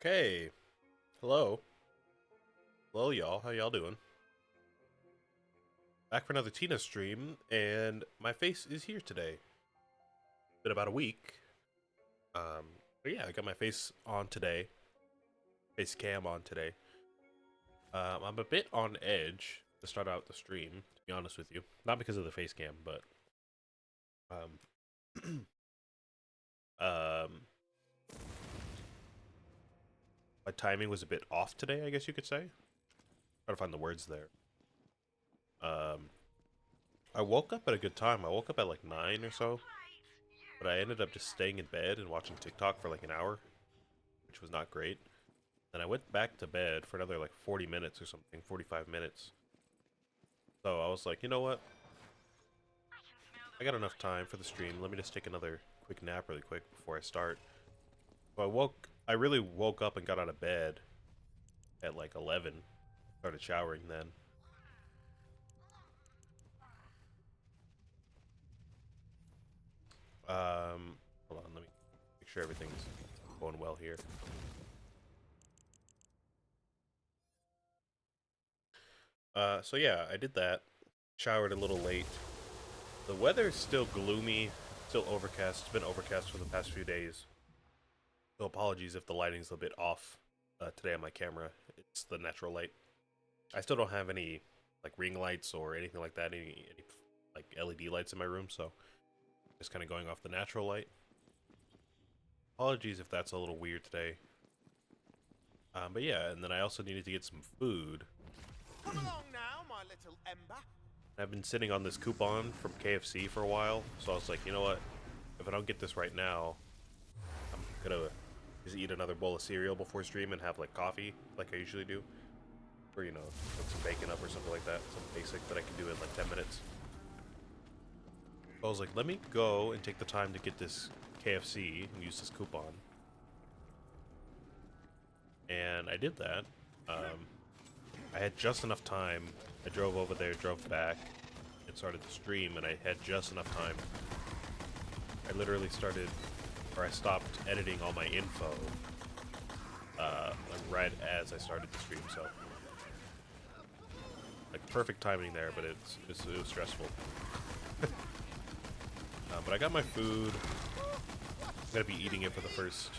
Okay. Hello. Hello, y'all. How y'all doing? Back for another Tina stream, and my face is here today. Been about a week. But yeah, I got my face on today. Face cam on today. I'm a bit on edge to start out the stream, to be honest with you. Not because of the face cam, but um, um, my timing was a bit off today, I guess you could say. Trying to find the words there. Um, I woke up at a good time. I woke up at like 9 or so. But I ended up just staying in bed and watching TikTok for like an hour, which was not great. Then I went back to bed for another like 40 minutes or something, 45 minutes. So I was like, you know what? I got enough time for the stream. Let me just take another quick nap really quick before I start. So I really woke up and got out of bed at like 11. Started showering then. Hold on, let me make sure everything's going well here. So yeah, I did that. Showered a little late. The weather's still gloomy, still overcast. It's been overcast for the past few days. So apologies if the lighting's a bit off today on my camera. It's the natural light. I still don't have any like ring lights or anything like that, any like LED lights in my room, so just kind of going off the natural light. Apologies if that's a little weird today. But yeah, and then I also needed to get some food. Come along now, my little ember. I've been sitting on this coupon from KFC for a while, so I was like, you know what? If I don't get this right now, I'm gonna just eat another bowl of cereal before stream and have like coffee, like I usually do, or cook some bacon up or something like that, something basic that I can do in like 10 minutes. So I was like, let me go and take the time to get this KFC and use this coupon, and I did that. I had just enough time. I drove over there, drove back, and started the stream, and I had just enough time. I literally I stopped editing all my info like right as I started the stream, so like perfect timing there, but it was stressful. But I got my food. I'm gonna be eating it for the first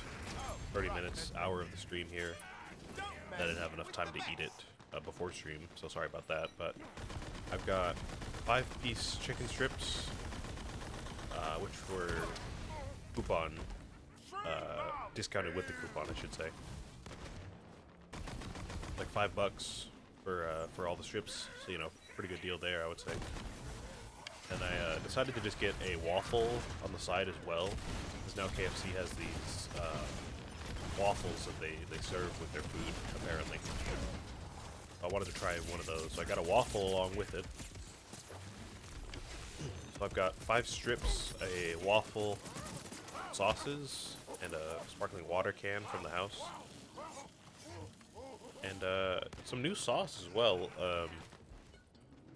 30 minutes, hour of the stream here. I didn't have enough time to eat it before stream, so sorry about that. But I've got 5-piece chicken strips, which were coupon discounted with the coupon, I should say. Like $5 for all the strips, so pretty good deal there, I would say. And I decided to just get a waffle on the side as well, because now KFC has these waffles that they serve with their food, apparently. I wanted to try one of those, so I got a waffle along with it. So I've got 5 strips, a waffle, sauces, and a sparkling water can from the house. And some new sauce as well.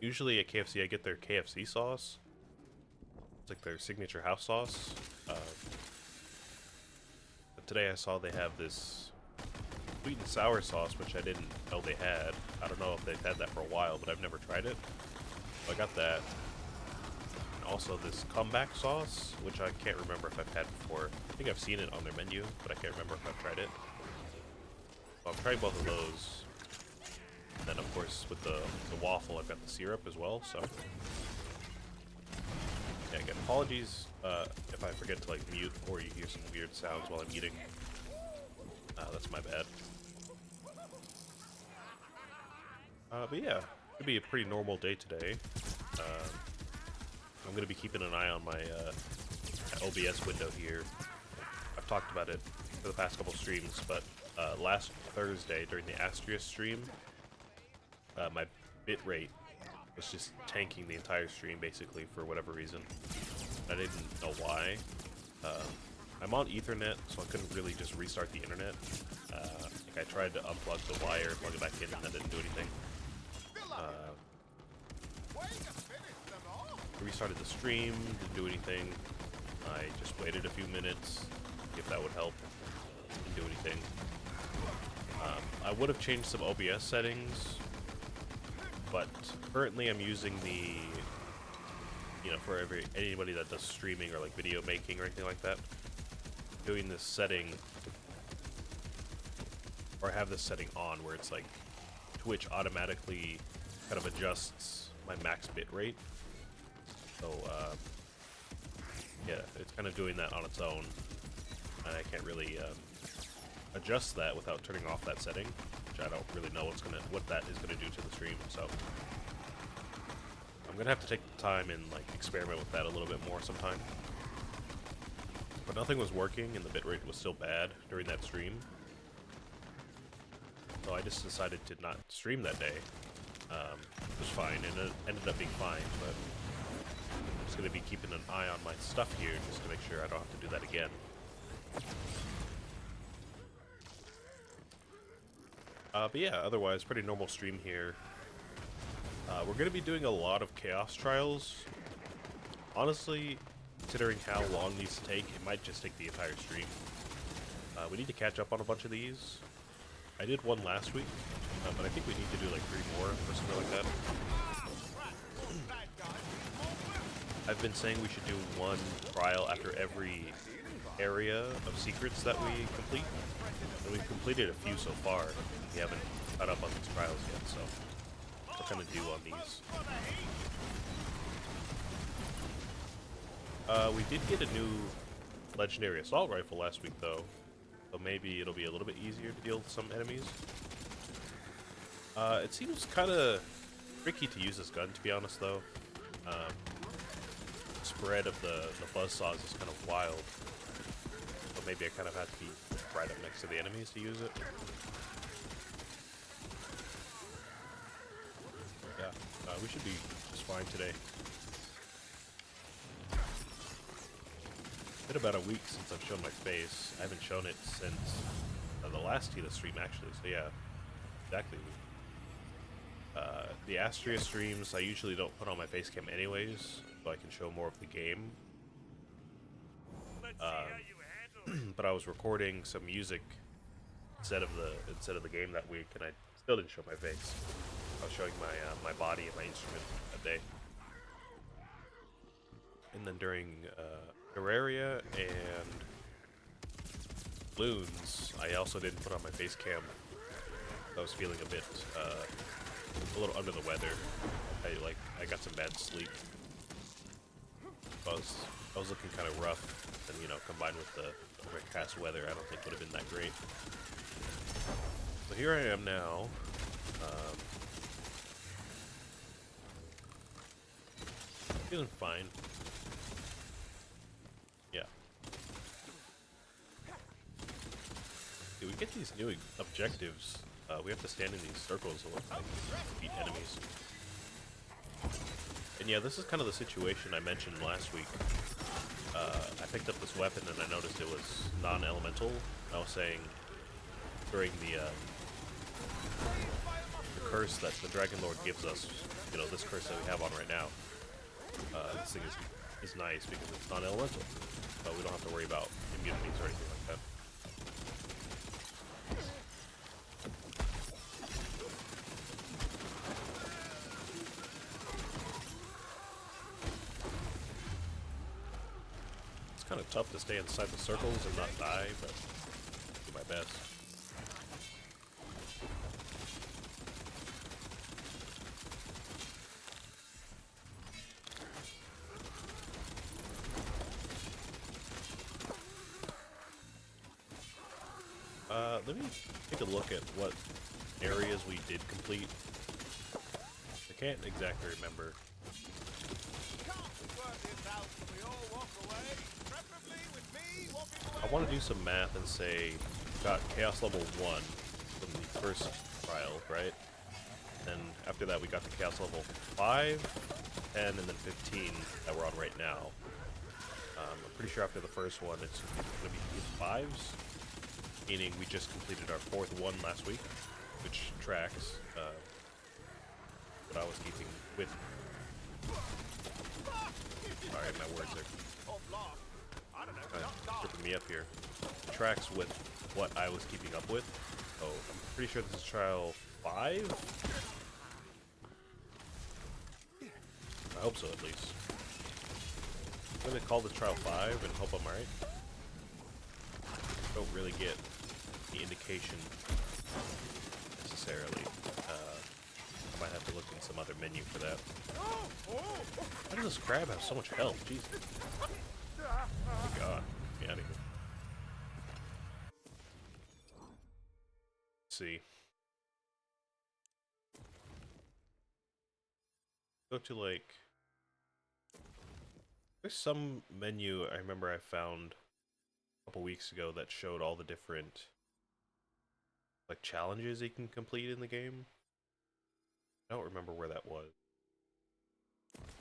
Usually at KFC I get their KFC sauce. It's like their signature house sauce. But today I saw they have this sweet and sour sauce, which I didn't know they had. I don't know if they've had that for a while, but I've never tried it. So I got that. And also this comeback sauce, which I can't remember if I've had before. I think I've seen it on their menu, but I can't remember if I've tried it. So I'm trying both of those. And then of course with the waffle I've got the syrup as well, so yeah, again, apologies if I forget to like mute or you hear some weird sounds while I'm eating. That's my bad. But yeah, it'll be a pretty normal day today. I'm gonna be keeping an eye on my OBS window here. I've talked about it for the past couple streams, but last Thursday during the Astria stream, my bitrate was just tanking the entire stream basically for whatever reason. I didn't know why. I'm on Ethernet, so I couldn't really just restart the internet. Like I tried to unplug the wire, plug it back in, and that didn't do anything. Restarted the stream, didn't do anything. I just waited a few minutes, if that would help. Didn't do anything. would have changed some OBS settings, but currently I'm using the, for anybody that does streaming or like video making or anything like that, doing this setting, or have this setting on where it's like Twitch automatically kind of adjusts my max bit rate. So yeah, it's kind of doing that on its own, and I can't really adjust that without turning off that setting, which I don't really know what that is gonna do to the stream. So I'm gonna have to take the time and like experiment with that a little bit more sometime. But nothing was working, and the bitrate was still bad during that stream. So I just decided to not stream that day. It was fine, and it ended up being fine, but I'm just going to be keeping an eye on my stuff here just to make sure I don't have to do that again. But yeah, otherwise, pretty normal stream here. We're going to be doing a lot of Chaos Trials. Honestly, considering how long these take, it might just take the entire stream. We need to catch up on a bunch of these. I did one last week, but I think we need to do like 3 more or something like that. I've been saying we should do 1 trial after every area of secrets that we complete. And we've completed a few so far. We haven't caught up on these trials yet, so we're kind of due on these. We did get a new legendary assault rifle last week, though, so maybe it'll be a little bit easier to deal with some enemies. It seems kind of tricky to use this gun, to be honest, though. Spread of the buzzsaws is kind of wild, so maybe I kind of have to be right up next to the enemies to use it. Yeah, we should be just fine today. It's been about a week since I've shown my face. I haven't shown it since the last Tila stream, actually, so yeah, exactly. The Astria streams, I usually don't put on my face cam anyways, so I can show more of the game. But I was recording some music instead of the game that week, and I still didn't show my face. I was showing my body and my instrument that day. And then during Terraria and Loons, I also didn't put on my face cam. I was feeling a little under the weather. I got some bad sleep. I was looking kind of rough, and combined with the past weather, I don't think would have been that great. So here I am now. Feeling fine. Yeah. We get these new objectives. We have to stand in these circles to beat enemies. And yeah, this is kind of the situation I mentioned last week. I picked up this weapon and I noticed it was non-elemental. I was saying during the curse that the Dragon Lord gives us, this curse that we have on right now, this thing is nice because it's non-elemental. So we don't have to worry about immunities or anything like that. It's kind of tough to stay inside the circles and not die, but I'll do my best. Let me take a look at what areas we did complete. I can't exactly remember. I want to do some math and say we got Chaos level 1 from the first trial, right? And after that we got to Chaos level 5, 10, and then 15 that we're on right now. I'm pretty sure after the first one it's going to be 5s. Meaning we just completed our 4th one last week, which tracks what I was keeping with. Sorry, my words are tripping me up here. It tracks with what I was keeping up with. Oh, I'm pretty sure this is trial 5? I hope so, at least. I'm gonna call this trial 5 and hope I'm right. Don't really get the indication necessarily. I might have to look in some other menu for that. How does this crab have so much health? Jesus. Oh my god. Get out of here. Let's see. Go to like... There's some menu I remember I found a couple weeks ago that showed all the different like challenges you can complete in the game. I don't remember where that was.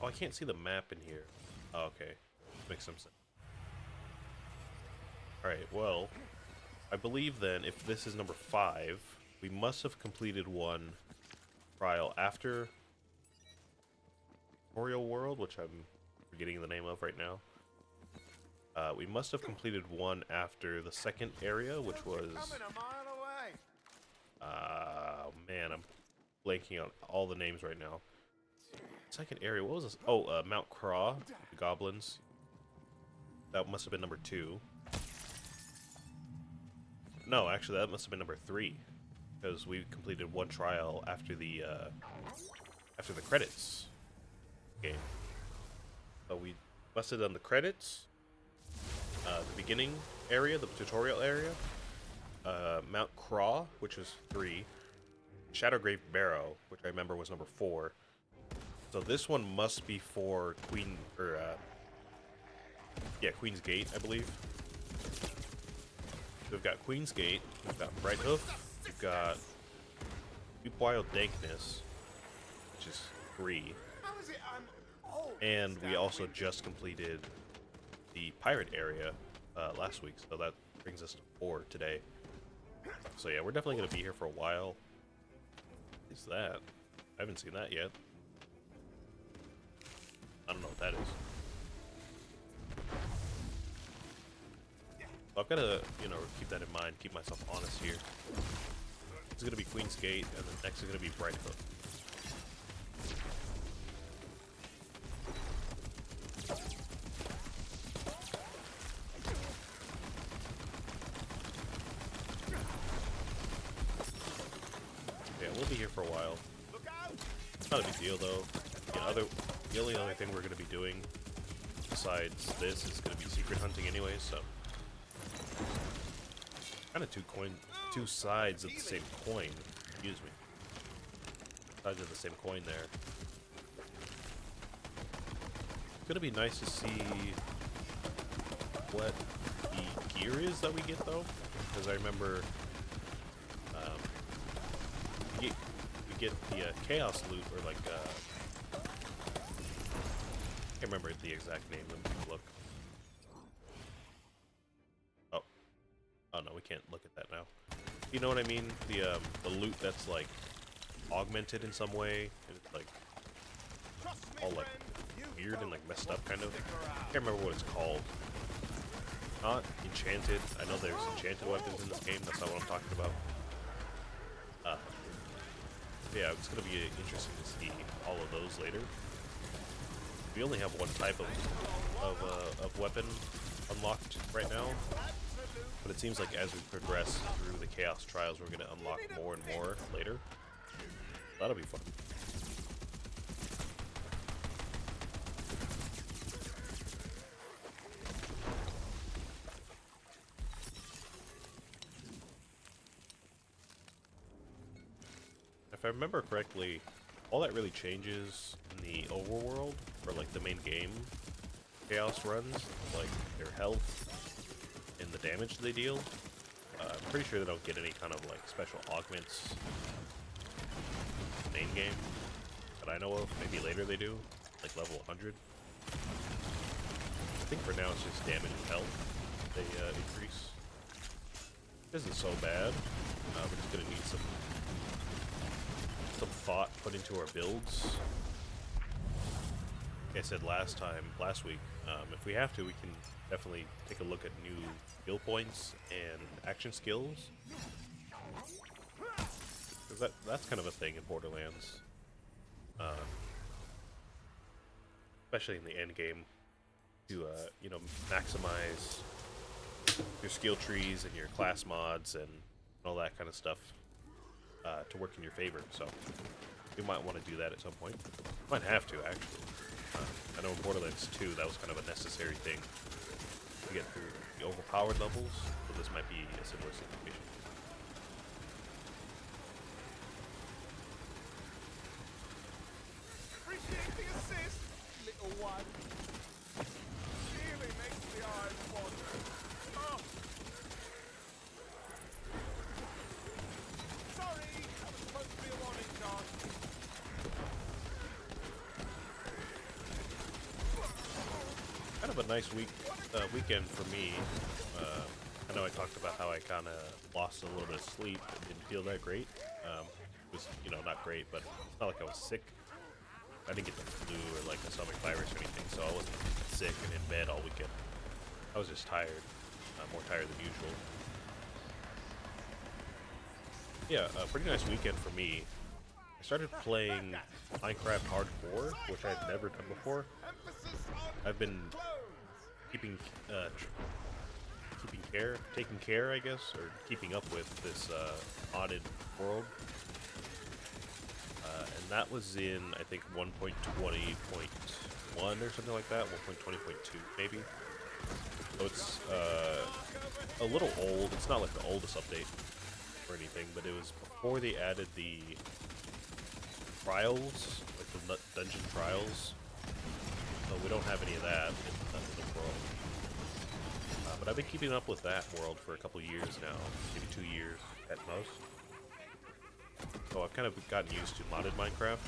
Oh, I can't see the map in here. Oh, okay. Makes some sense. Alright, well, I believe then if this is number 5, we must have completed one trial after Tutorial World, which I'm forgetting the name of right now. We must have completed one after the second area, which was... man, I'm blanking on all the names right now. Second area, what was this? Oh, Mount Craw, the goblins. That must have been number 2. No, actually, that must have been number 3, because we completed one trial after the credits game. So we must have done the credits, the beginning area, the tutorial area, Mount Craw, which was 3, Shadowgrave Barrow, which I remember was number 4. So this one must be for Queen, or Queen's Gate, I believe. So we've got Queen's Gate, we've got Brighthoof, we've got Deep Wild Dankness, which is 3, and we also just completed the pirate area last week, so that brings us to 4 today. So yeah, we're definitely going to be here for a while. What is that? I haven't seen that yet. I don't know what that is. So I've got to, keep that in mind, keep myself honest here. It's going to be Queen's Gate, and then next is going to be Brighthoof. Yeah, we'll be here for a while. It's not a big deal, though. The only other thing we're going to be doing besides this is going to be secret hunting anyway, so... Kind of two sides of the same coin. Excuse me. Sides of the same coin there. It's gonna be nice to see what the gear is that we get, though, because I remember we get the chaos loot, or like I can't remember the exact name. Let me look. Oh no, we can't look at that now. You know what I mean? The loot that's like augmented in some way, and it's like all like weird and like messed up, kind of. I can't remember what it's called. Not enchanted. I know there's enchanted weapons in this game. That's not what I'm talking about. Yeah, it's gonna be interesting to see all of those later. We only have one type of weapon unlocked right now. But it seems like as we progress through the Chaos Trials, we're going to unlock more and more later. That'll be fun. If I remember correctly, all that really changes in the overworld, or like the main game Chaos runs, like their health and the damage they deal. I'm pretty sure they don't get any kind of like special augments in the main game that I know of. Maybe later they do, like level 100. I think for now it's just damage and health they increase. This isn't so bad. We're just gonna need some thought put into our builds. Like I said last week, if we have to, we can definitely take a look at new skill points and action skills. because that's kind of a thing in Borderlands, uh, especially in the end game, to you know, maximize your skill trees and your class mods and all that kind of stuff to work in your favor. So you might want to do that at some point. Might have to, actually. I know in Borderlands 2 that was kind of a necessary thing to get through the overpowered levels, so this might be a similar situation. Appreciate the assist, little one. Really makes the eyes water. Oh. Sorry, that was supposed to be a warning shot. Kind of a nice weekend for me. I know I talked about how I kind of lost a little bit of sleep and didn't feel that great. It was, you know, not great, but it's not like I was sick. I didn't get the flu or like a stomach virus or anything, so I wasn't sick and in bed all weekend. I was just tired, more tired than usual. Yeah, a pretty nice weekend for me. I started playing Minecraft Hardcore, which I'd never done before. Emphasis on I've been clones. taking care, I guess, or keeping up with this modded world. And that was in, I think, 1.20.1 or something like that, 1.20.2 maybe. So it's a little old. It's not like the oldest update or anything, but it was before they added the trials, like the dungeon trials. So we don't have any of that in the world. But I've been keeping up with that world for a couple years now, maybe 2 years at most. So I've kind of gotten used to modded Minecraft,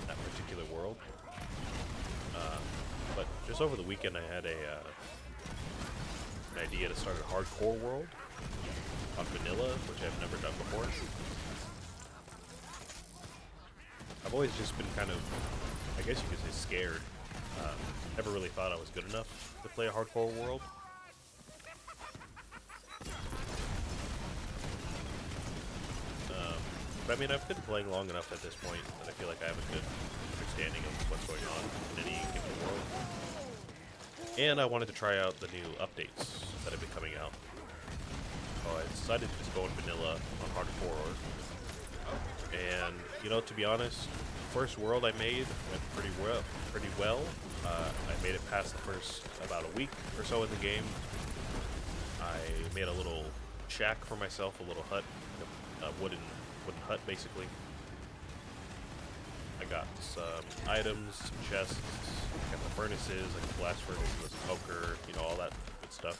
that particular world. But just over the weekend I had an idea to start a hardcore world on vanilla, which I've never done before. I've always just been kind of, I guess you could say, scared. Never really thought I was good enough to play a hardcore world. But I mean, I've been playing long enough at this point that I feel like I have a good understanding of what's going on in any given world. And I wanted to try out the new updates that have been coming out. So I decided to just go in vanilla on hardcore. And, you know, to be honest, the first world I made went pretty well. I made it past the first about a week or so in the game. I made a little shack for myself, a little hut, a wooden hut basically. I got some items, some chests, I got the furnaces, like the blast furnace, the smoker, you know, all that good stuff.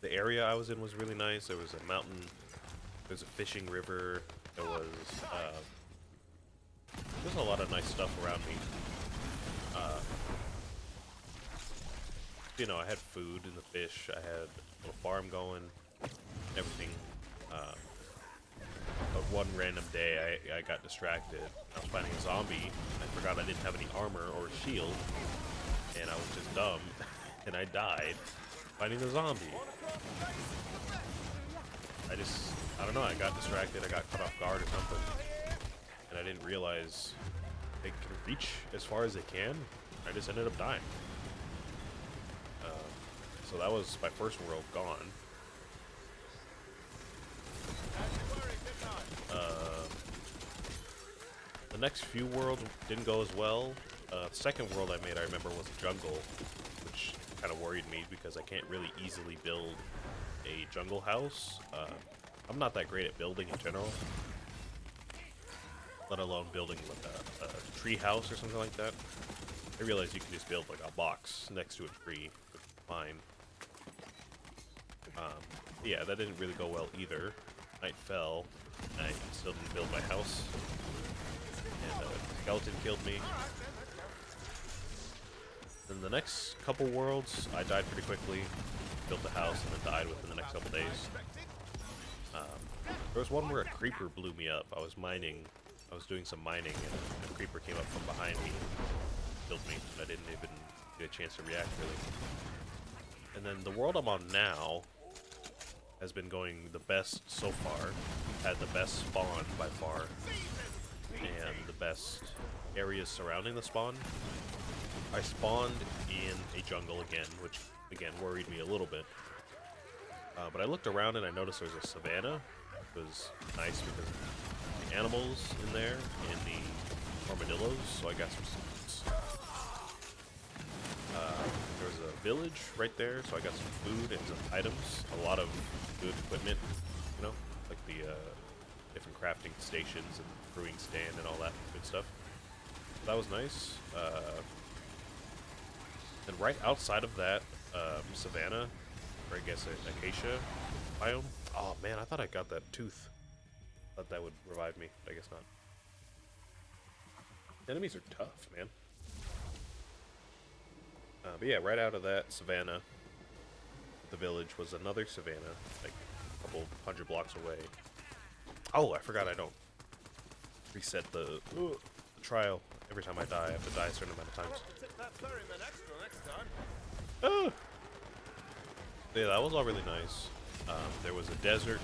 The area I was in was really nice. There was a mountain, there's a fishing river, there was there's a lot of nice stuff around me. You know, I had food and the fish, I had a little farm going, everything. But one random day I got distracted. I was fighting a zombie. I forgot I didn't have any armor or a shield. And I was just dumb. And I died fighting the zombie. I don't know, I got distracted. I got caught off guard or something. And I didn't realize they can reach as far as they can. I just ended up dying. So that was my first world gone. The next few worlds didn't go as well. The second world I made, I remember, was a jungle, which kind of worried me because I can't really easily build a jungle house. I'm not that great at building in general, let alone building like a tree house or something like that. I realized you can just build like a box next to a tree, which is fine. Yeah, that didn't really go well either. Night fell, and I still didn't build my house. And a skeleton killed me. Then the next couple worlds, I died pretty quickly, built the house, and then died within the next couple days. There was one where a creeper blew me up. I was mining, I was doing some mining, and a creeper came up from behind me and killed me, and I didn't even get a chance to react, really. And then the world I'm on now, has been going the best so far. Had the best spawn by far, and the best areas surrounding the spawn. I spawned in a jungle again, which again worried me a little bit. But I looked around and I noticed there was a savanna. It was nice because of the animals in there and the armadillos, so I got some seeds. There was a village right there, so I got some food and some items. A lot of good equipment, you know, like the different crafting stations and brewing stand and all that good stuff. That was nice. And right outside of that savanna, or I guess acacia biome. Oh man, I thought I got that tooth. Thought that would revive me, but I guess not. Enemies are tough, man. But yeah, right out of that savanna, the village was another savanna, like a couple 100 blocks away. Oh, I forgot I don't reset the trial every time I die. I have to die a certain amount of times. Tip that ferryman extra next time. Ah! Yeah, that was all really nice. There was a desert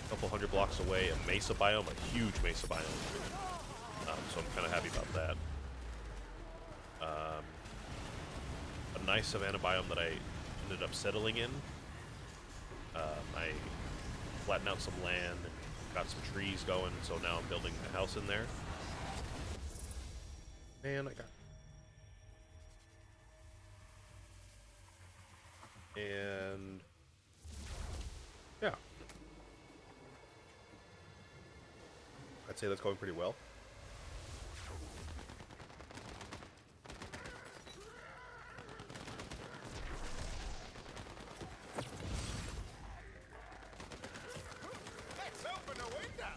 a couple 100 blocks away, a mesa biome, a huge mesa biome. So I'm kind of happy about that. A nice savanna biome that I ended up settling in. I flattened out some land and got some trees going, so now I'm building a house in there. Man, I got... And... yeah. I'd say that's going pretty well. Let's open a window.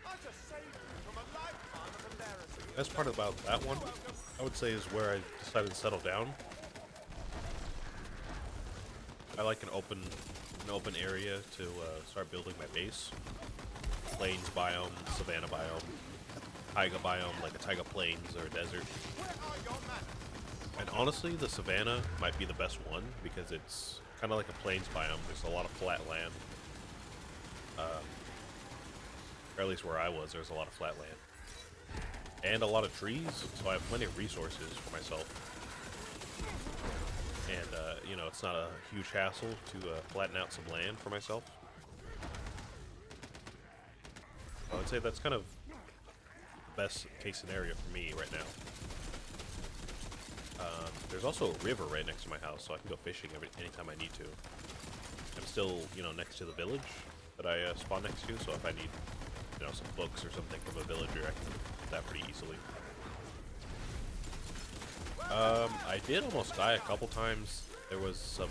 I just saved you from a lifetime of embarrassment. Best part about that one, I would say, is where I decided to settle down. I like an open area to start building my base. Plains biome, savanna biome, taiga biome, like a taiga plains or a desert. Where are your manners? And honestly, the savanna might be the best one because it's kind of like a plains biome. There's a lot of flat land. Or at least where I was, there's a lot of flat land. And a lot of trees, so I have plenty of resources for myself. And, you know, it's not a huge hassle to flatten out some land for myself. I would say that's kind of the best case scenario for me right now. There's also a river right next to my house, so I can go fishing anytime I need to. I'm still, you know, next to the village that I spawn next to, so if I need, you know, some books or something from a villager, I can do that pretty easily. I did almost die a couple times. There was some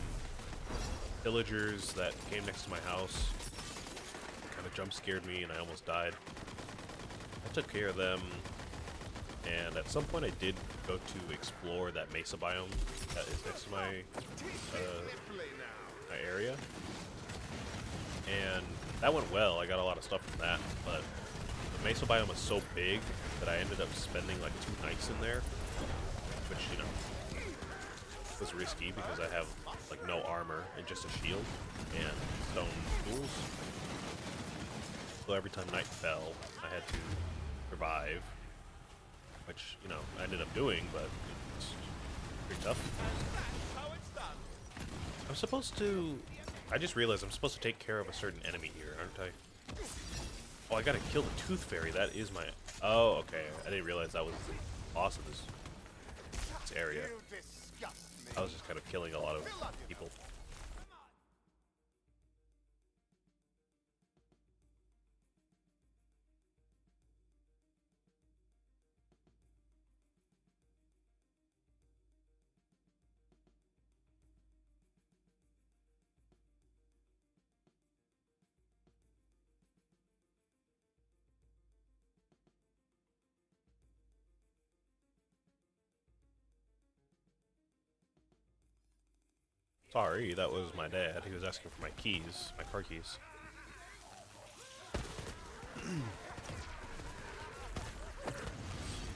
villagers that came next to my house, kind of jump scared me, and I almost died. I took care of them, and at some point I did go to explore that mesa biome that is next to my my area, and that went well. I got a lot of stuff from that, but the mesa biome is so big that I ended up spending like 2 nights in there, which, you know, was risky because I have like no armor and just a shield and stone tools. So every time night fell, I had to survive, which, you know, I ended up doing, but it's pretty tough. How it's done. I'm supposed to... I just realized I'm supposed to take care of a certain enemy here, aren't I? Oh, I gotta kill the Tooth Fairy. That is my... Oh, okay. I didn't realize that was the boss of this area. You disgust me. I was just kind of killing a lot of people. Sorry, that was my dad. He was asking for my keys, my car keys.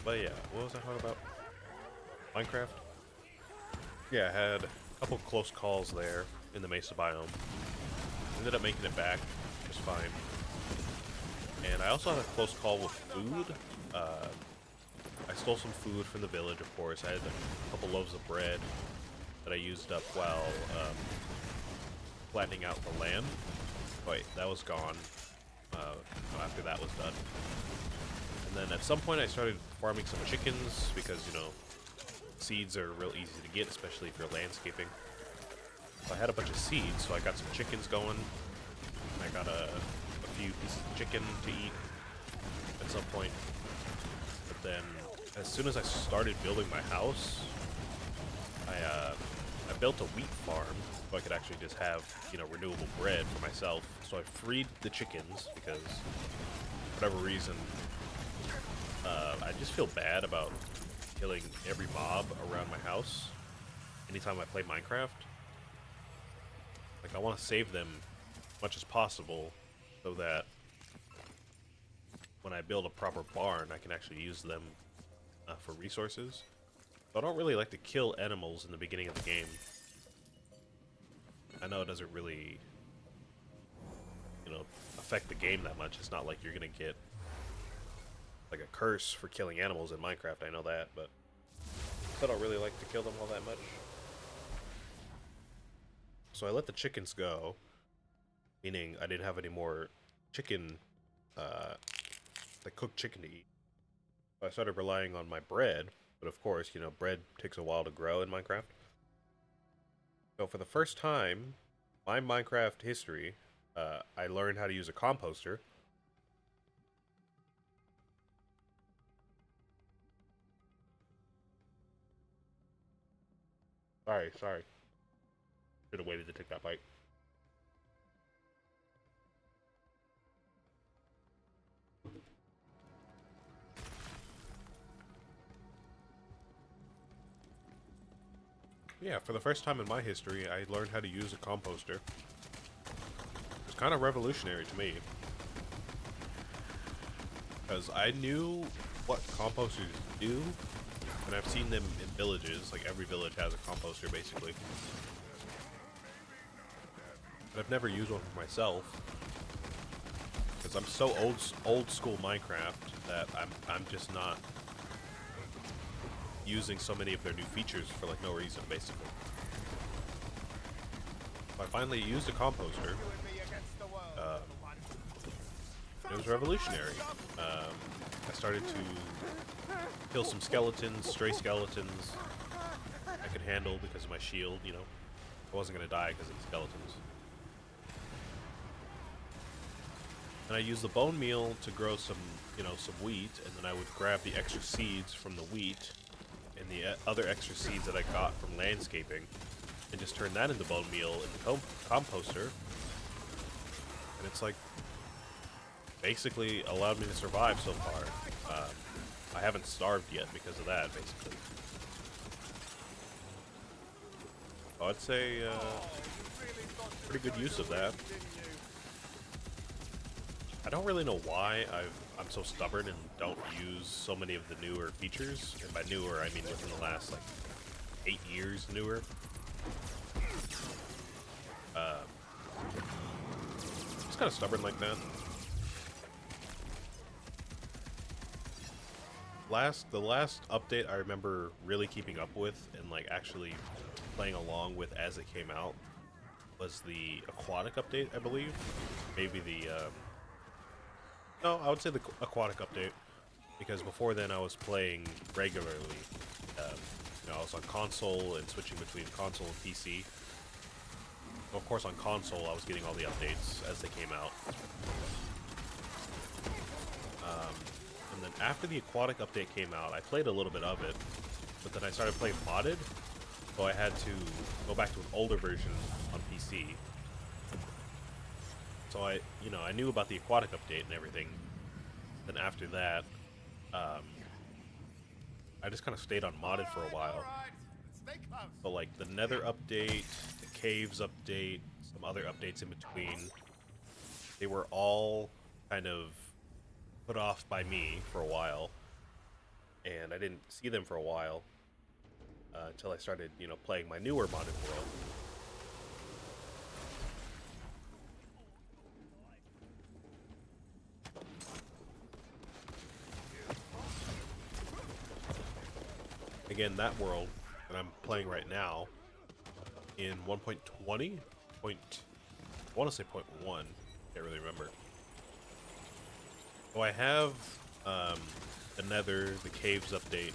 But yeah, what was I talking about? Minecraft? Yeah, I had a couple close calls there in the Mesa biome. Ended up making it back just fine. And I also had a close call with food. Uh, I stole some food from the village, of course. I had a couple loaves of bread that I used up while flattening out the land. Wait, that was gone after that was done. And then at some point I started farming some chickens because, you know, seeds are real easy to get, especially if you're landscaping. So I had a bunch of seeds, so I got some chickens going. I got a few pieces of chicken to eat at some point. But then, as soon as I started building my house, I built a wheat farm so I could actually just have, you know, renewable bread for myself. So I freed the chickens because, for whatever reason, I just feel bad about killing every mob around my house anytime I play Minecraft. Like, I want to save them as much as possible so that when I build a proper barn, I can actually use them for resources. So I don't really like to kill animals in the beginning of the game. I know it doesn't really, you know, affect the game that much. It's not like you're gonna get like a curse for killing animals in Minecraft, I know that, but I don't really like to kill them all that much. So I let the chickens go, meaning I didn't have any more chicken, like cooked chicken to eat. So I started relying on my bread, but of course, you know, bread takes a while to grow in Minecraft. So for the first time, my Minecraft history, I learned how to use a composter. Sorry. Should have waited to take that bite. Yeah, for the first time in my history, I learned how to use a composter. It's kind of revolutionary to me. Because I knew what composters do, and I've seen them in villages. Like, every village has a composter, basically. But I've never used one for myself. Because I'm so old school Minecraft that I'm just not using so many of their new features for like no reason, basically. So I finally used a composter. It was revolutionary. I started to kill some skeletons, stray skeletons I could handle because of my shield, you know. I wasn't going to die because of the skeletons. And I used the bone meal to grow some, you know, some wheat, and then I would grab the extra seeds from the wheat and the other extra seeds that I got from landscaping and just turn that into bone meal in the composter. And it's like basically allowed me to survive so far. I haven't starved yet because of that, basically. So I'd say pretty good use of that. I don't really know why I'm so stubborn and don't use so many of the newer features. And by newer, I mean within the last, like, 8 years newer. Just kind of stubborn like that. The last update I remember really keeping up with and, like, actually playing along with as it came out was the aquatic update, I believe. Maybe the, no, I would say the aquatic update, because before then I was playing regularly. You know, I was on console and switching between console and PC. So of course, on console, I was getting all the updates as they came out. And then after the aquatic update came out, I played a little bit of it, but then I started playing modded, so I had to go back to an older version on PC. So you know, I knew about the aquatic update and everything. Then after that, I just kind of stayed on modded for a while. So like the Nether update, the Caves update, some other updates in between, they were all kind of put off by me for a while, and I didn't see them for a while. until I started, you know, playing my newer modded world. Again, that world that I'm playing right now in 1.20, I want to say point 1. Can't really remember. So I have the Nether, the caves update,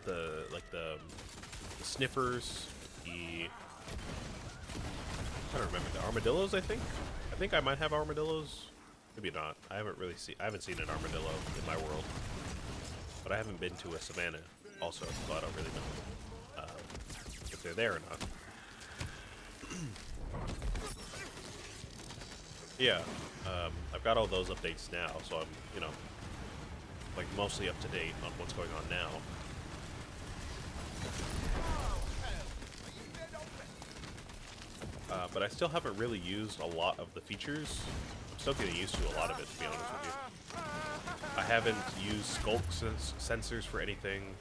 the sniffers, I don't remember the armadillos. I think I might have armadillos. Maybe not. I haven't seen an armadillo in my world, but I haven't been to a savannah also, so I don't really know if they're there or not. Yeah, I've got all those updates now, so I'm, you know, like mostly up to date on what's going on now. But I still haven't really used a lot of the features. I'm still getting used to a lot of it, to be honest with you. I haven't used sculk sensors for anything.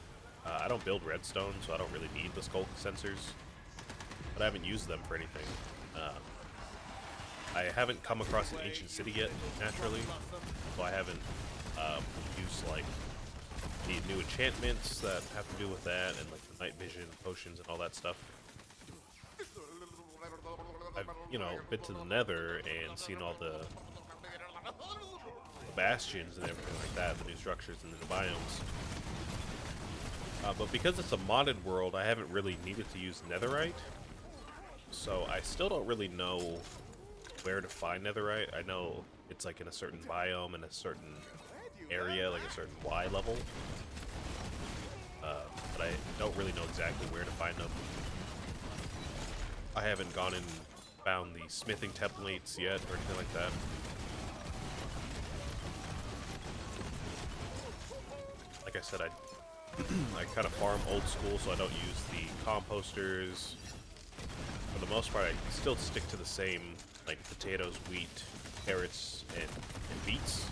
I don't build redstone, so I don't really need the sculk sensors. But I haven't used them for anything. I haven't come across an ancient city yet, naturally, so I haven't used like the new enchantments that have to do with that, and like the night vision potions and all that stuff. I've, you know, been to the Nether and seen all the bastions and everything like that, the new structures and the new biomes. But because it's a modded world, I haven't really needed to use netherite, so I still don't really know where to find netherite. I know it's like in a certain biome in a certain area, like a certain Y level, but I don't really know exactly where to find them. I haven't gone and found the smithing templates yet or anything like that. Like I said, I kind of farm old school, so I don't use the composters. For the most part, I still stick to the same, like potatoes, wheat, carrots, and beets.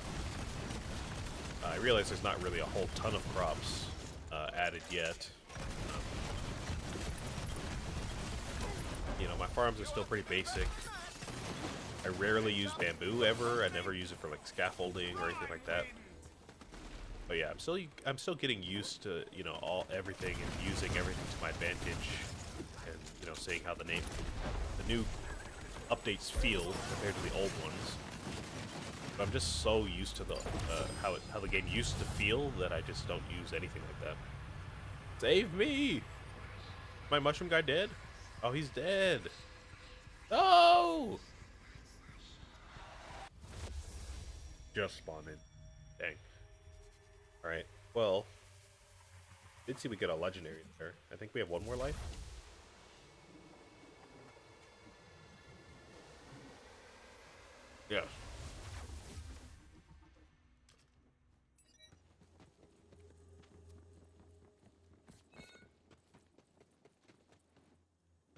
I realize there's not really a whole ton of crops added yet. You know, my farms are still pretty basic. I rarely use bamboo ever. I never use it for like scaffolding or anything like that. But yeah, I'm still getting used to, you know, everything and using everything to my advantage, and you know, seeing how the new updates feel compared to the old ones. But I'm just so used to the how the game used to feel that I just don't use anything like that. Save me! My mushroom guy dead? Oh, he's dead. No! Just spawned in. Dang. Alright, well, did see we get a legendary there. I think we have one more life. Yeah.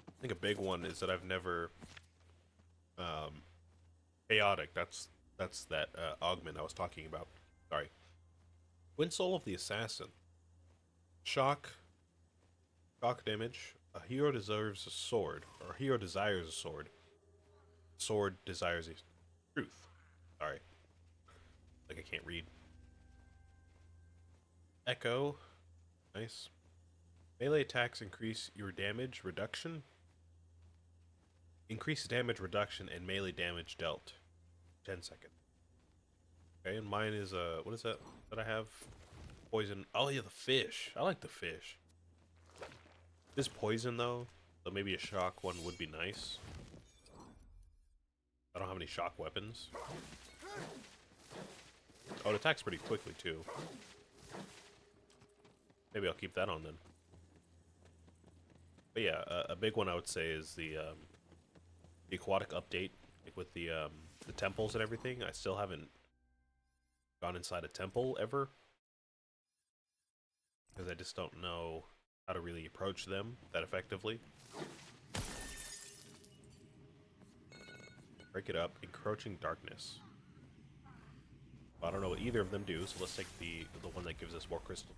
I think a big one is that I've never chaotic. That's that augment I was talking about. Sorry. Twin Soul of the Assassin. Shock damage. A hero deserves a sword, or a hero desires a sword. Sword desires a truth. Sorry. Like I can't read. Echo. Nice. Melee attacks increase your damage reduction. Increase damage reduction and melee damage dealt. 10 seconds. Okay, and mine is what is that I have? Poison. Oh yeah, the fish. I like the fish. This poison though, so maybe a shock one would be nice. I don't have any shock weapons. Oh, it attacks pretty quickly too. Maybe I'll keep that on then. But yeah, a big one I would say is the aquatic update, like with the temples and everything. I still haven't gone inside a temple ever, because I just don't know how to really approach them that effectively. Break it up. Encroaching darkness. I don't know what either of them do, so let's take the one that gives us more crystal.